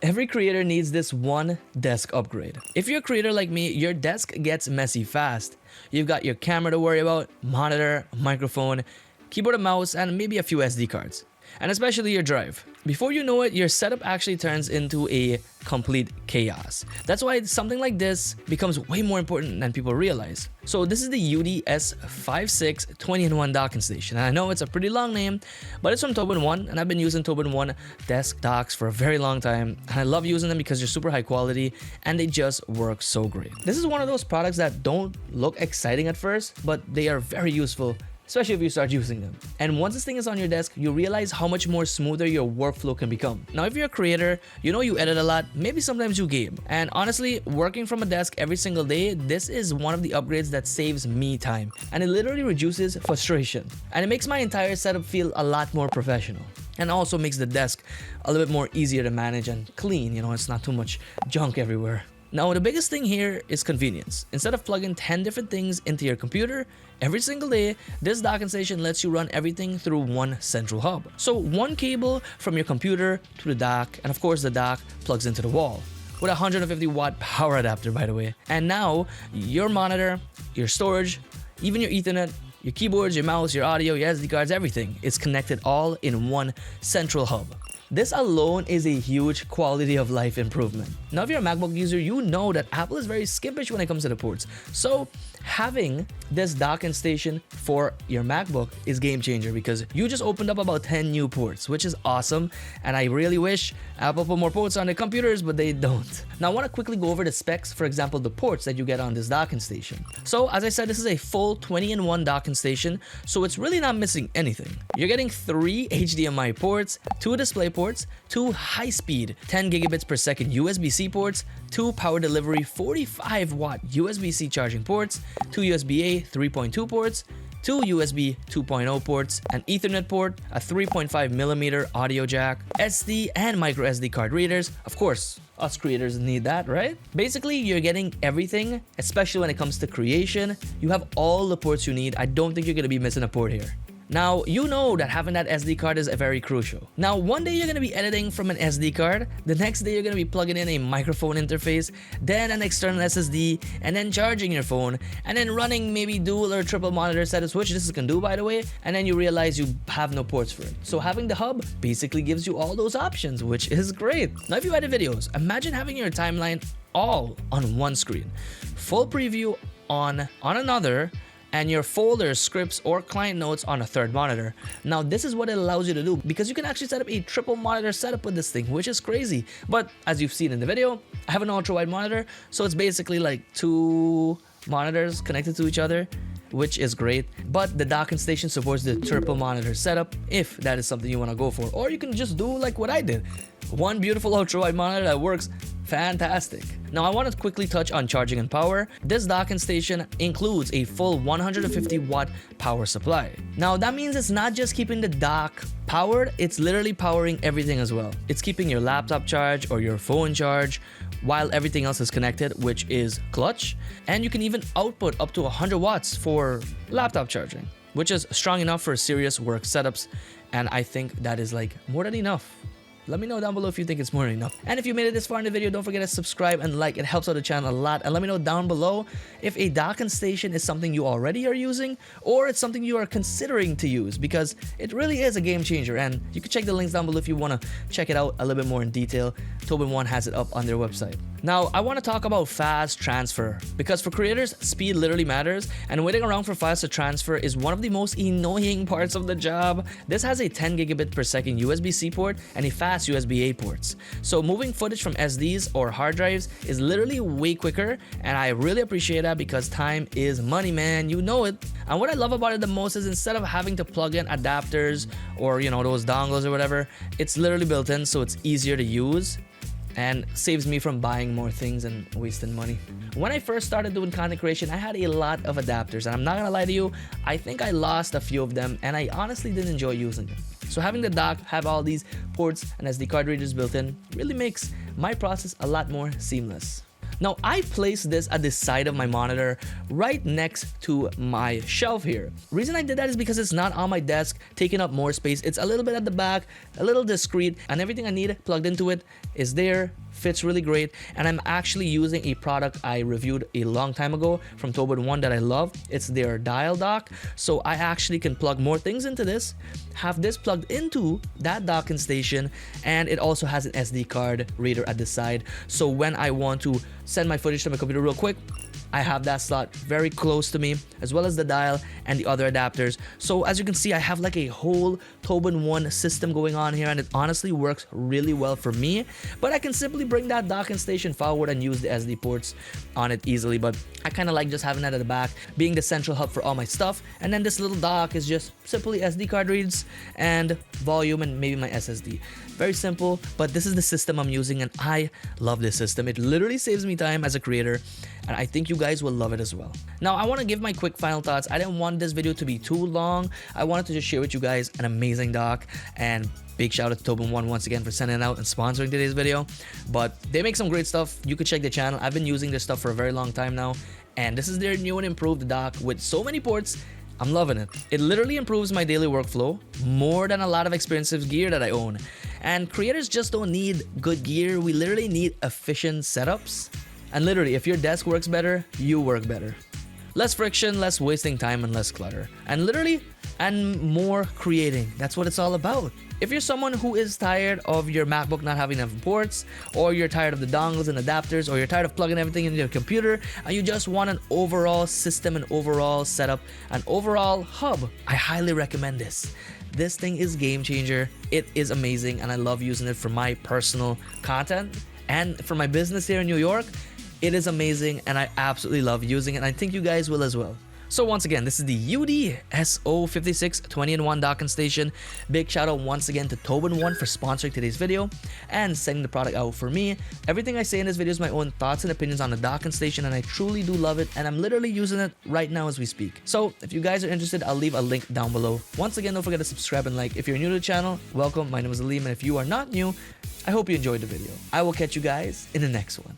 Every creator needs this one desk upgrade. If you're a creator like me, your desk gets messy fast. You've got your camera to worry about, monitor, microphone, keyboard and mouse, and maybe a few SD cards. And especially your drive. Before you know it, your setup actually turns into a complete chaos. That's why something like this becomes way more important than people realize. So this is the UD-S56 20-in-1 docking station. And I know it's a pretty long name, but it's from Tobin One, and I've been using Tobin One desk docks for a very long time. And I love using them because they're super high quality and they just work so great. This is one of those products that don't look exciting at first, but they are very useful, especially if you start using them. And once this thing is on your desk, you realize how much more smoother your workflow can become. Now, if you're a creator, you know you edit a lot, maybe sometimes you game. And honestly, working from a desk every single day, this is one of the upgrades that saves me time. And it literally reduces frustration. And it makes my entire setup feel a lot more professional. And also makes the desk a little bit more easier to manage and clean. You know, it's not too much junk everywhere. Now, the biggest thing here is convenience. Instead of plugging 10 different things into your computer every single day, this docking station lets you run everything through one central hub. So one cable from your computer to the dock, and of course the dock plugs into the wall with a 150 watt power adapter, by the way. And now your monitor, your storage, even your Ethernet, your keyboards, your mouse, your audio, your SD cards, everything is connected all in one central hub. This alone is a huge quality of life improvement. Now, if you're a MacBook user, you know that Apple is very skimpish when it comes to the ports. So having this docking station for your MacBook is game changer because you just opened up about 10 new ports, which is awesome. And I really wish Apple put more ports on their computers, but they don't. Now, I want to quickly go over the specs, for example, the ports that you get on this docking station. So as I said, this is a full 20-in-1 docking station, so it's really not missing anything. You're getting 3 HDMI ports, 2 display ports, 2 high-speed 10 gigabits per second USB-C ports, 2 power delivery 45 watt USB-C charging ports, 2 USB-A 3.2 ports, 2 USB 2.0 ports, an Ethernet port, a 3.5mm audio jack, SD and microSD card readers. Of course, us creators need that, right? Basically, you're getting everything, especially when it comes to creation. You have all the ports you need. I don't think you're gonna be missing a port here. Now, you know that having that SD card is very crucial. Now, one day you're going to be editing from an SD card, the next day you're going to be plugging in a microphone interface, then an external SSD, and then charging your phone, and then running maybe dual or triple monitor setups, which this can do, by the way, and then you realize you have no ports for it. So having the hub basically gives you all those options, which is great. Now, if you edit videos, imagine having your timeline all on one screen, full preview on another, and your folders, scripts, or client notes on a third monitor. Now, this is what it allows you to do because you can actually set up a triple monitor setup with this thing, which is crazy. But as you've seen in the video, I have an ultra-wide monitor, so it's basically like 2 monitors connected to each other, which is great. But the docking station supports the triple monitor setup if that is something you want to go for. Or you can just do like what I did. One beautiful ultra-wide monitor that works fantastic. Now, I want to quickly touch on charging and power. This docking station includes a full 150 watt power supply. Now, that means it's not just keeping the dock powered, it's literally powering everything as well. It's keeping your laptop charged or your phone charged while everything else is connected, which is clutch. And you can even output up to 100 watts for laptop charging, which is strong enough for serious work setups. And I think that is like more than enough. Let me know down below if you think it's more than enough. And if you made it this far in the video, don't forget to subscribe and like. It helps out the channel a lot. And let me know down below if a docking station is something you already are using or it's something you are considering to use, because it really is a game changer. And you can check the links down below if you want to check it out a little bit more in detail. Tobin One has it up on their website. Now, I want to talk about fast transfer because for creators, speed literally matters, and waiting around for files to transfer is one of the most annoying parts of the job. This has a 10 gigabit per second USB-C port and a fast USB-A ports. So moving footage from SDs or hard drives is literally way quicker, and I really appreciate that because time is money, man. You know it. And what I love about it the most is instead of having to plug in adapters or, you know, those dongles or whatever, it's literally built in, so it's easier to use and saves me from buying more things and wasting money. When I first started doing content creation, I had a lot of adapters, and I'm not gonna lie to you, I think I lost a few of them, and I honestly didn't enjoy using them. So having the dock have all these ports and SD card readers built in really makes my process a lot more seamless. Now, I placed this at the side of my monitor right next to my shelf here. Reason I did that is because it's not on my desk, taking up more space. It's a little bit at the back, a little discreet, and everything I need plugged into it is there. Fits really great, and I'm actually using a product I reviewed a long time ago from Tobin One that I love. It's their dial dock, so I actually can plug more things into this, have this plugged into that docking station, and it also has an SD card reader at the side, so when I want to send my footage to my computer real quick, I have that slot very close to me, as well as the dial and the other adapters. So as you can see, I have like a whole Tobin One system going on here, and it honestly works really well for me. But I can simply bring that docking station forward and use the SD ports on it easily. But I kind of like just having that at the back, being the central hub for all my stuff. And then this little dock is just simply SD card reads and volume and maybe my SSD. Very simple, but this is the system I'm using, and I love this system. It literally saves me time as a creator, and I think you guys will love it as well. Now, I want to give my quick final thoughts. I didn't want this video to be too long. I wanted to just share with you guys an amazing dock, and big shout out to Tobin One once again for sending it out and sponsoring today's video. But they make some great stuff. You could check the channel. I've been using this stuff for a very long time now, and this is their new and improved dock with so many ports. I'm loving it. It literally improves my daily workflow more than a lot of expensive gear that I own. And creators just don't need good gear. We literally need efficient setups. And literally, if your desk works better, you work better. Less friction, less wasting time, and less clutter. And literally, and more creating. That's what it's all about. If you're someone who is tired of your MacBook not having enough ports, or you're tired of the dongles and adapters, or you're tired of plugging everything into your computer, and you just want an overall system, an overall setup, an overall hub, I highly recommend this. This thing is game changer. It is amazing, and I love using it for my personal content and for my business here in New York. It is amazing, and I absolutely love using it, and I think you guys will as well. So once again, this is the UD SO56 20-in-1 docking station. Big shout out once again to Tobin One for sponsoring today's video and sending the product out for me. Everything I say in this video is my own thoughts and opinions on the docking station, and I truly do love it, and I'm literally using it right now as we speak. So if you guys are interested, I'll leave a link down below. Once again, don't forget to subscribe and like. If you're new to the channel, welcome. My name is Aleem, and if you are not new, I hope you enjoyed the video. I will catch you guys in the next one.